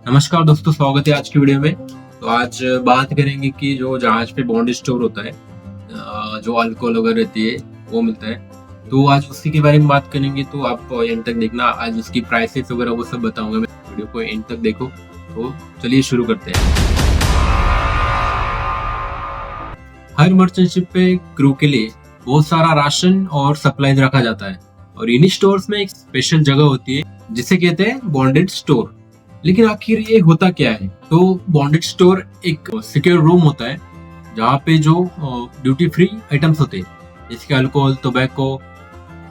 नमस्कार दोस्तों, स्वागत है आज की वीडियो में। तो आज बात करेंगे कि जो जहाज पे बॉन्ड स्टोर होता है, जो अल्कोहल वगैरह रहती है वो मिलता है। तो आज उसी के बारे में बात करेंगे, तो आप एंड तक देखना। आज उसकी प्राइसेस वगैरह वो सब बताऊंगा मैं, वीडियो को एंड तक देखो। तो चलिए शुरू करते हैं। हर मर्चेंट शिप पे क्रू के लिए बहुत सारा राशन और सप्लाईज रखा जाता है, और इन स्टोर्स में एक स्पेशल जगह होती है जिसे कहते हैं बॉन्डेड स्टोर। लेकिन आखिर ये होता क्या है? तो बॉन्डेड स्टोर एक सिक्योर रूम होता है जहाँ पे जो ड्यूटी फ्री आइटम्स होते हैं, जैसे अल्कोहल, टोबैको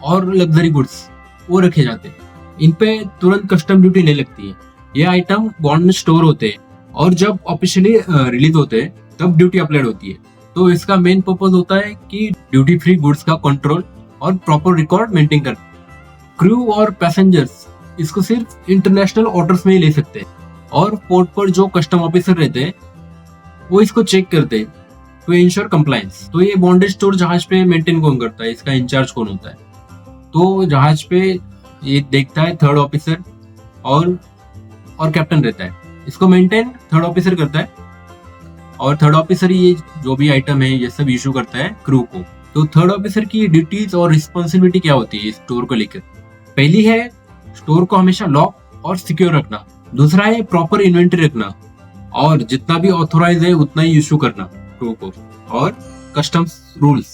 और लग्जरी गुड्स, वो रखे जाते हैं। इन पे तुरंत कस्टम ड्यूटी नहीं लगती है। ये आइटम बॉन्ड में स्टोर होते हैं, और जब ऑफिशियली रिलीज होते हैं तब ड्यूटी अप्लाइड होती है। तो इसका मेन पर्पज होता है कि ड्यूटी फ्री गुड्स का कंट्रोल और प्रॉपर रिकॉर्ड मेंटेन करना। क्रू और पैसेंजर्स इसको सिर्फ इंटरनेशनल ऑर्डर्स में ही ले सकते हैं, और पोर्ट पर जो कस्टम ऑफिसर रहते हैं वो इसको चेक करते हैं टू इंश्योर कंप्लायंस। तो ये बॉन्डेड स्टोर जहाज पे मेंटेन कौन करता है, इसका इंचार्ज कौन होता है? तो जहाज पे ये देखता है थर्ड ऑफिसर, और कैप्टन रहता है। इसको मेंटेन थर्ड ऑफिसर करता है, और थर्ड ऑफिसर ये जो भी आइटम है ये सब इशू करता है क्रू को। तो थर्ड ऑफिसर की ड्यूटीज और रिस्पॉन्सिबिलिटी क्या होती है स्टोर को लेकर? पहली है स्टोर को हमेशा लॉक और सिक्योर रखना। दूसरा है प्रॉपर इन्वेंटरी रखना, और जितना भी ऑथोराइज है उतना ही इशू करना क्रू को। और कस्टम्स रूल्स,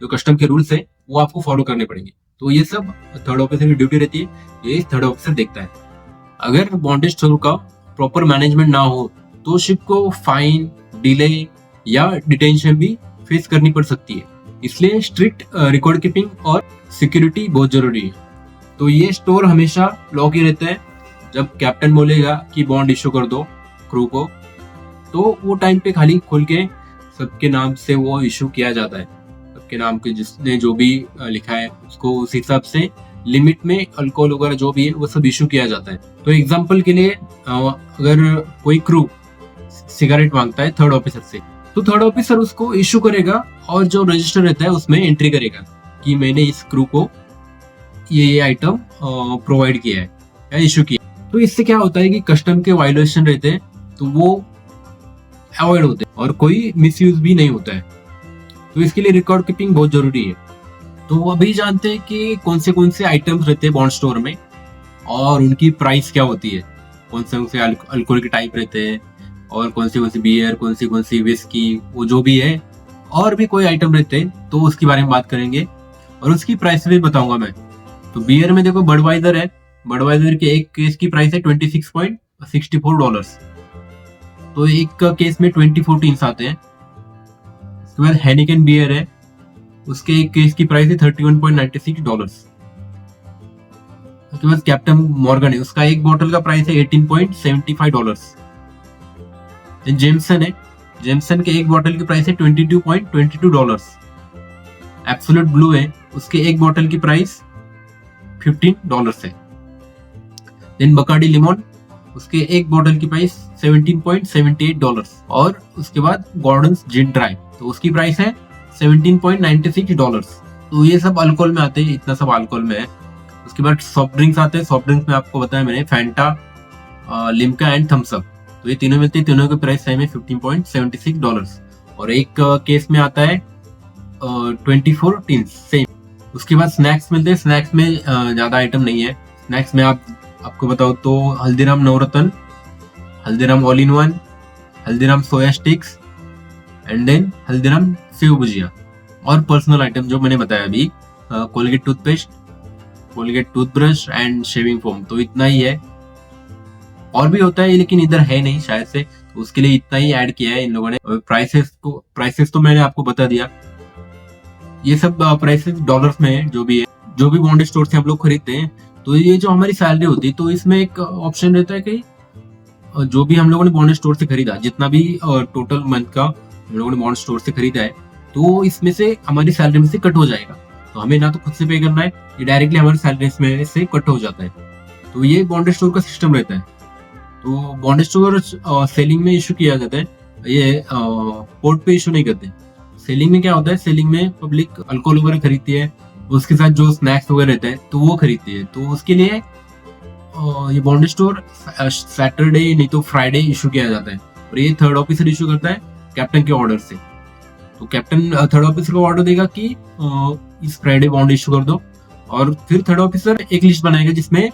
जो कस्टम के रूल्स है वो आपको फॉलो करने पड़ेंगे। तो ये सब थर्ड ऑफिसर की ड्यूटी रहती है, ये थर्ड ऑफिसर देखता है। अगर बॉन्डेड स्टोर का प्रॉपर मैनेजमेंट ना हो तो शिप को फाइन, डिले या डिटेंशन भी फेस करनी पड़ सकती है। इसलिए स्ट्रिक्ट रिकॉर्ड कीपिंग और सिक्योरिटी बहुत जरूरी है। तो ये स्टोर हमेशा लॉक ही रहता है। जब कैप्टन बोलेगा कि बॉन्ड इशू कर दो क्रू को, तो वो टाइम पे खाली खोल के सबके नाम से वो इशू किया जाता है। सबके नाम के जिसने जो भी लिखा है उसको उस हिसाब से लिमिट में अल्कोहल वगैरह जो भी है वो सब इशू किया जाता है। तो एग्जाम्पल के लिए अगर कोई क्रू सिगरेट मांगता है थर्ड ऑफिसर से, तो थर्ड ऑफिसर उसको इशू करेगा, और जो रजिस्टर रहता है उसमें एंट्री करेगा कि मैंने इस क्रू को ये आइटम प्रोवाइड किया है या इशू किया। तो इससे क्या होता है कि कस्टम के वायलेशन रहते हैं तो वो अवॉइड होते हैं, और कोई मिसयूज भी नहीं होता है। तो इसके लिए रिकॉर्ड कीपिंग बहुत जरूरी है। तो अभी जानते हैं कि कौन से आइटम्स रहते हैं बॉन्ड स्टोर में, और उनकी प्राइस क्या होती है। कौन से अल्कोहल के टाइप रहते हैं, और कौन सी बियर, कौन सी विस्की, वो जो भी है, और भी कोई आइटम रहते हैं तो उसके बारे में बात करेंगे, और उसकी प्राइस भी बताऊंगा मैं। तो बियर में देखो बडवाइजर है। बडवाइजर के एक केस की प्राइस है $26.64। तो एक केस में 24 टीन्स आते हैं। उसके बाद हेनिकन बियर है, उसके एक केस की प्राइस है $31.96। उसके बाद कैप्टन मॉर्गन है, उसका एक बोतल का प्राइस है $18.75। जेमसन है, जेमसन के एक बोतल की प्राइस है $22.22। एब्सोल्यूट ब्लू है, उसके एक बोतल की प्राइस $15 है। देन बकार्डी लिमोन, उसके एक बोतल की प्राइस $17.78। और उसके बाद गॉर्डन्स जिन ड्राई, तो उसकी प्राइस है $17.96। तो ये सब अल्कोहल में आते हैं, इतना सब अल्कोहल में है। उसके बाद सॉफ्ट ड्रिंक्स आते हैं। सॉफ्ट ड्रिंक्स में आपको बताया मैंने, Fanta, Limca and thumbs up. तो ये तीनों मिलते हैं, तीनों की प्राइस सेम है $15.76। और एक केस में आता है 24 टीन्स सेम। उसके बाद स्नैक्स मिलते हैं। स्नैक्स में ज्यादा आइटम नहीं है। स्नैक्स में आपको बताओ तो Haldiram Navratan, Haldiram all in one, Haldiram soya sticks, and then Haldiram sev bhujia. और पर्सनल आइटम जो मैंने बताया अभी, Colgate toothpaste, Colgate toothbrush and shaving foam. तो इतना ही है। और भी होता है लेकिन इधर है नहीं शायद से, तो उसके लिए इतना ही ऐड किया है इन लोगों ने। प्राइसेस तो मैंने आपको बता दिया। ये सब प्राइसेस डॉलर्स में है। जो भी बॉन्ड स्टोर से हम लोग खरीदते हैं, तो ये जो हमारी सैलरी होती है, तो इसमें एक ऑप्शन रहता है कि जो भी हम लोगों ने बॉन्ड स्टोर से खरीदा, जितना भी टोटल मंथ का हम लोगों ने बॉन्ड स्टोर से खरीदा है, तो इसमें से हमारी सैलरी में से कट हो जाएगा। तो हमें ना तो खुद से पे करना है, ये डायरेक्टली हमारी सैलरी में से कट हो जाता है। तो ये बॉन्ड स्टोर का सिस्टम रहता है। तो बॉन्ड स्टोर सेलिंग में इशू किया जाता है, ये पोर्ट पे इशू नहीं करते। सेलिंग में क्या होता है, सेलिंग में पब्लिक अल्कोहल वगैरह खरीदती है, उसके साथ जो स्नैक्स वगैरह रहता है तो वो खरीदती है। तो उसके लिए ये बॉन्ड स्टोर सैटरडे नहीं तो फ्राइडे इशू किया जाता है, और ये थर्ड ऑफिसर इशू करता है कैप्टन के ऑर्डर से। तो कैप्टन थर्ड ऑफिसर को ऑर्डर देगा कि इस फ्राइडे बॉन्ड इशू कर दो, और फिर थर्ड ऑफिसर एक लिस्ट बनाएगा जिसमें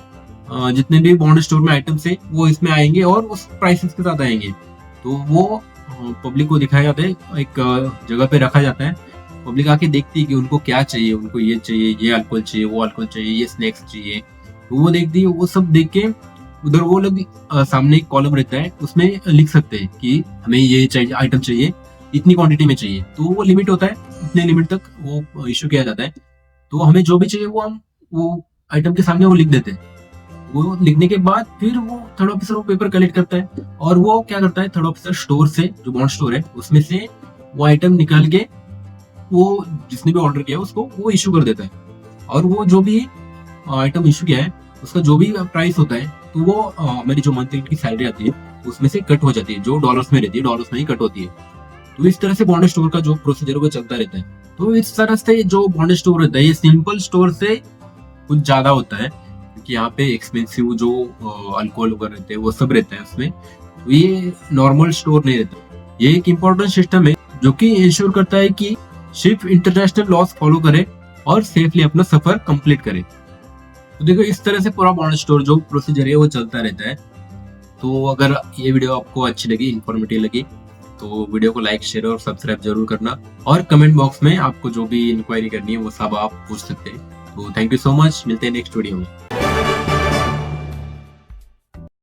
जितने भी बॉन्ड स्टोर में आइटम्स है वो इसमें आएंगे और उस प्राइसेस के साथ आएंगे। तो वो पब्लिक को दिखाया जाता है, एक जगह पे रखा जाता है। पब्लिक आके देखती है कि उनको क्या चाहिए, उनको ये चाहिए, ये अल्कोहल चाहिए, वो अल्कोहल चाहिए, ये स्नैक्स चाहिए। तो वो देखती है, वो सब देख के उधर वो लोग सामने एक कॉलम रहता है, उसमें लिख सकते हैं कि हमें ये चाहिए, आइटम चाहिए, इतनी क्वांटिटी में चाहिए। तो वो लिमिट होता है, इतने लिमिट तक वो इशू किया जाता है। तो हमें जो भी चाहिए वो हम वो आइटम के सामने वो लिख देते हैं। वो लिखने के बाद फिर वो थर्ड ऑफिसर वो पेपर कलेक्ट करता है, और वो क्या करता है, थर्ड ऑफिसर स्टोर से, जो बॉन्ड स्टोर है उसमें से वो आइटम निकाल के वो जिसने भी ऑर्डर किया उसको वो इशू कर देता है। और वो जो भी आइटम इशू किया है उसका जो भी प्राइस होता है, तो वो हमारी जो मंथली की सैलरी आती है उसमें से कट हो जाती है, जो डॉलर्स में रहती है, डॉलर्स में ही कट होती है। तो इस तरह से बॉन्ड स्टोर का जो प्रोसीजर वो चलता रहता है। तो इस तरह से जो बॉन्ड स्टोर रहता है ये सिंपल स्टोर से कुछ ज्यादा होता है, क्योंकि यहाँ पे एक्सपेंसिव जो अल्कोहल वगैरह रहते हैं वो सब रहता है उसमें। तो ये नॉर्मल स्टोर नहीं रहता। ये एक इम्पोर्टेंट सिस्टम है जो कि इंश्योर करता है कि शिप इंटरनेशनल लॉस फॉलो करे और सेफली अपना सफर कंप्लीट करे। तो देखो इस तरह से पूरा बॉन्ड स्टोर जो प्रोसीजर है वो चलता रहता है। तो अगर ये वीडियो आपको अच्छी लगी, इंफॉर्मेटिव लगी, तो वीडियो को लाइक, शेयर और सब्सक्राइब जरूर करना, और कमेंट बॉक्स में आपको जो भी इंक्वायरी करनी है वो सब आप पूछ सकते हैं। तो थैंक यू सो मच, मिलते हैं नेक्स्ट वीडियो में।